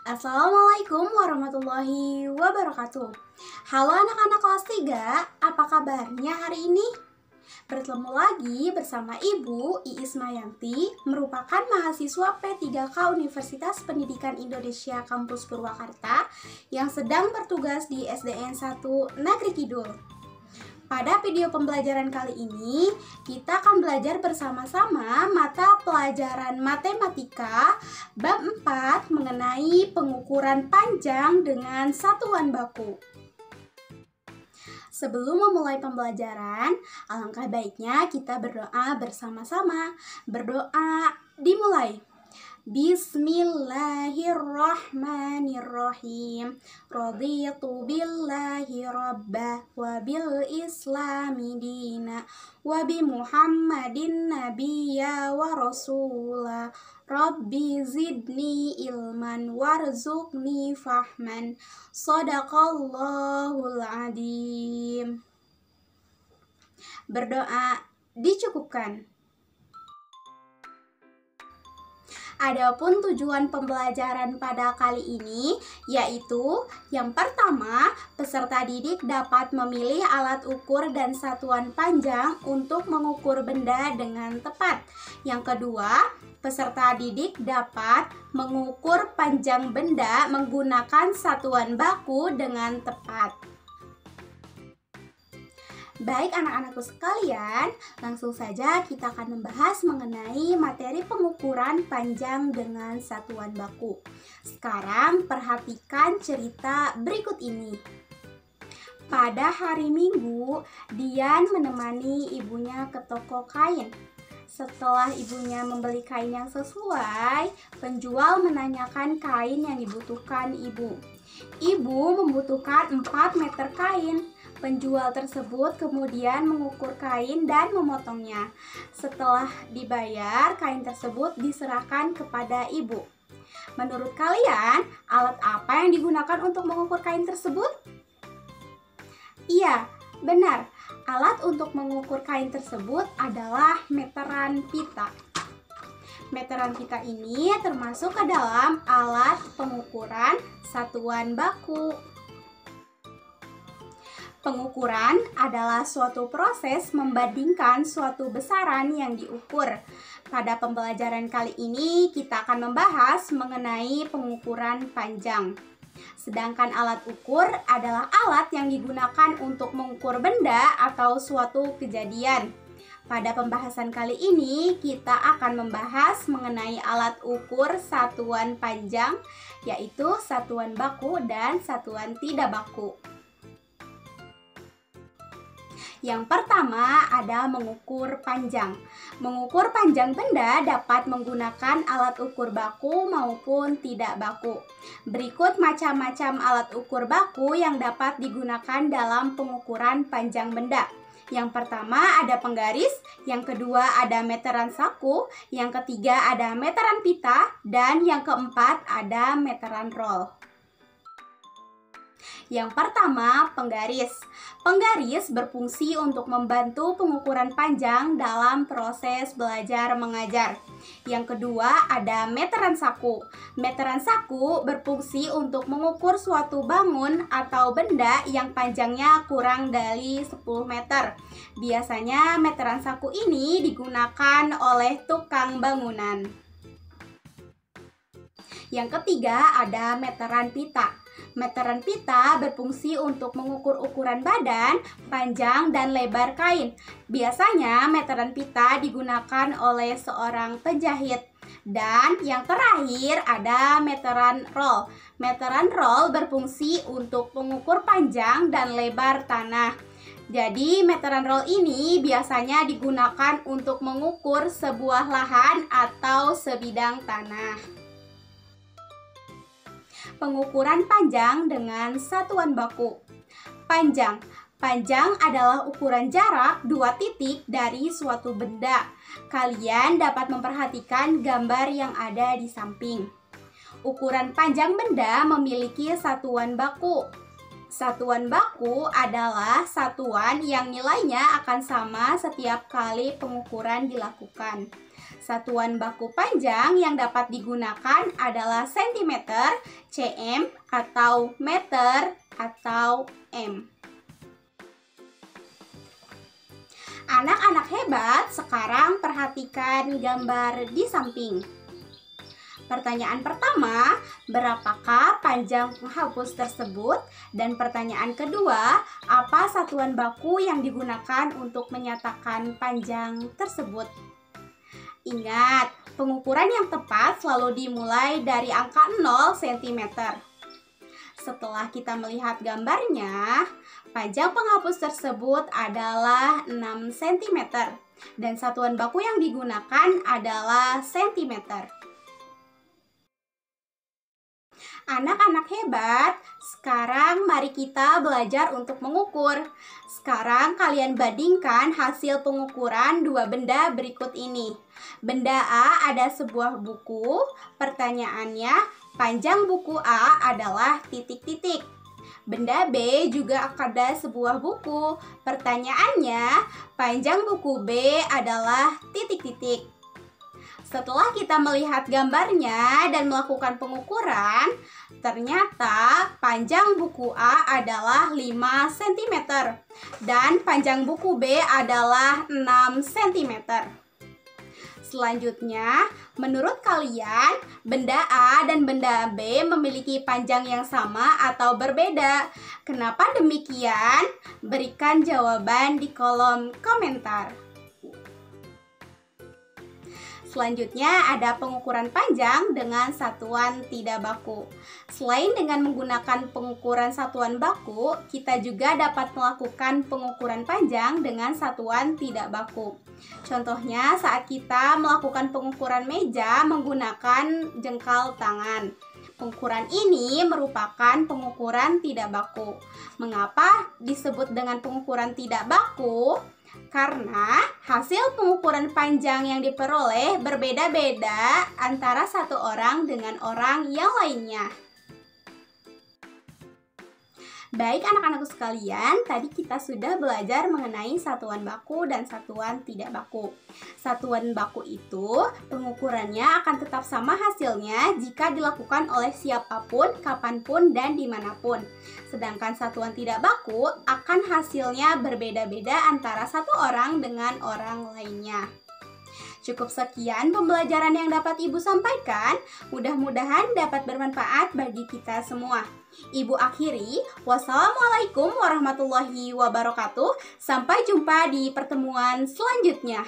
Assalamualaikum warahmatullahi wabarakatuh. Halo anak-anak kelas 3, apa kabarnya hari ini? Bertemu lagi bersama Ibu Iis Mayanti, merupakan mahasiswa P3K Universitas Pendidikan Indonesia Kampus Purwakarta yang sedang bertugas di SDN 1 Negeri Kidul. Pada video pembelajaran kali ini, kita akan belajar bersama-sama mata pelajaran matematika bab 4 mengenai pengukuran panjang dengan satuan baku. Sebelum memulai pembelajaran, alangkah baiknya kita berdoa bersama-sama. Berdoa dimulai. Bismillahirrahmanirrahim. Raditu billahi rabbah wa bil islami dina wa bi Muhammadin nabiyya wa rasula. Rabbi zidni ilman warzuqni fahman. Shadaqallahul adzim. Berdoa dicukupkan. Adapun tujuan pembelajaran pada kali ini yaitu yang pertama, peserta didik dapat memilih alat ukur dan satuan panjang untuk mengukur benda dengan tepat. Yang kedua, peserta didik dapat mengukur panjang benda menggunakan satuan baku dengan tepat. Baik anak-anakku sekalian, langsung saja kita akan membahas mengenai materi pengukuran panjang dengan satuan baku. Sekarang perhatikan cerita berikut ini. Pada hari Minggu, Dian menemani ibunya ke toko kain. Setelah ibunya membeli kain yang sesuai, penjual menanyakan kain yang dibutuhkan ibu. Ibu membutuhkan 4 meter kain. Penjual tersebut kemudian mengukur kain dan memotongnya. Setelah dibayar, kain tersebut diserahkan kepada ibu. Menurut kalian, alat apa yang digunakan untuk mengukur kain tersebut? Iya, benar. Alat untuk mengukur kain tersebut adalah meteran pita. Meteran pita ini termasuk ke dalam alat pengukuran satuan baku. Pengukuran adalah suatu proses membandingkan suatu besaran yang diukur. Pada pembelajaran kali ini, kita akan membahas mengenai pengukuran panjang. Sedangkan alat ukur adalah alat yang digunakan untuk mengukur benda atau suatu kejadian. Pada pembahasan kali ini, kita akan membahas mengenai alat ukur satuan panjang, yaitu satuan baku dan satuan tidak baku. Yang pertama ada mengukur panjang. Mengukur panjang benda dapat menggunakan alat ukur baku maupun tidak baku. Berikut macam-macam alat ukur baku yang dapat digunakan dalam pengukuran panjang benda. Yang pertama ada penggaris, yang kedua ada meteran saku, yang ketiga ada meteran pita, dan yang keempat ada meteran roll. Yang pertama, penggaris. Penggaris berfungsi untuk membantu pengukuran panjang dalam proses belajar mengajar. Yang kedua, ada meteran saku. Meteran saku berfungsi untuk mengukur suatu bangun atau benda yang panjangnya kurang dari 10 meter. Biasanya meteran saku ini digunakan oleh tukang bangunan. Yang ketiga, ada meteran pita. Meteran pita berfungsi untuk mengukur ukuran badan, panjang, dan lebar kain. Biasanya meteran pita digunakan oleh seorang penjahit. Dan yang terakhir ada meteran roll. Meteran roll berfungsi untuk mengukur panjang dan lebar tanah. Jadi meteran roll ini biasanya digunakan untuk mengukur sebuah lahan atau sebidang tanah. Pengukuran panjang dengan satuan baku. Panjang. Panjang adalah ukuran jarak 2 titik dari suatu benda. Kalian dapat memperhatikan gambar yang ada di samping. Ukuran panjang benda memiliki satuan baku. Satuan baku adalah satuan yang nilainya akan sama setiap kali pengukuran dilakukan. Satuan baku panjang yang dapat digunakan adalah sentimeter, cm, atau meter, atau m. Anak-anak hebat, sekarang perhatikan gambar di samping. Pertanyaan pertama, berapakah panjang penghapus tersebut? Dan pertanyaan kedua, apa satuan baku yang digunakan untuk menyatakan panjang tersebut? Ingat, pengukuran yang tepat selalu dimulai dari angka 0 cm. Setelah kita melihat gambarnya, panjang penghapus tersebut adalah 6 cm dan satuan baku yang digunakan adalah cm. Anak-anak hebat, sekarang mari kita belajar untuk mengukur. Sekarang kalian bandingkan hasil pengukuran dua benda berikut ini. Benda A ada sebuah buku, pertanyaannya panjang buku A adalah titik-titik. Benda B juga ada sebuah buku, pertanyaannya panjang buku B adalah titik-titik. Setelah kita melihat gambarnya dan melakukan pengukuran, ternyata panjang buku A adalah 5 cm dan panjang buku B adalah 6 cm. Selanjutnya, menurut kalian, benda A dan benda B memiliki panjang yang sama atau berbeda? Kenapa demikian? Berikan jawaban di kolom komentar. Selanjutnya ada pengukuran panjang dengan satuan tidak baku. Selain dengan menggunakan pengukuran satuan baku, kita juga dapat melakukan pengukuran panjang dengan satuan tidak baku. Contohnya saat kita melakukan pengukuran meja menggunakan jengkal tangan. Pengukuran ini merupakan pengukuran tidak baku. Mengapa disebut dengan pengukuran tidak baku? Karena hasil pengukuran panjang yang diperoleh berbeda-beda antara satu orang dengan orang yang lainnya. Baik anak-anakku sekalian, tadi kita sudah belajar mengenai satuan baku dan satuan tidak baku. Satuan baku itu pengukurannya akan tetap sama hasilnya jika dilakukan oleh siapapun, kapanpun, dan dimanapun. Sedangkan satuan tidak baku akan hasilnya berbeda-beda antara satu orang dengan orang lainnya. Cukup sekian pembelajaran yang dapat Ibu sampaikan. Mudah-mudahan dapat bermanfaat bagi kita semua. Ibu akhiri, wassalamualaikum warahmatullahi wabarakatuh. Sampai jumpa di pertemuan selanjutnya.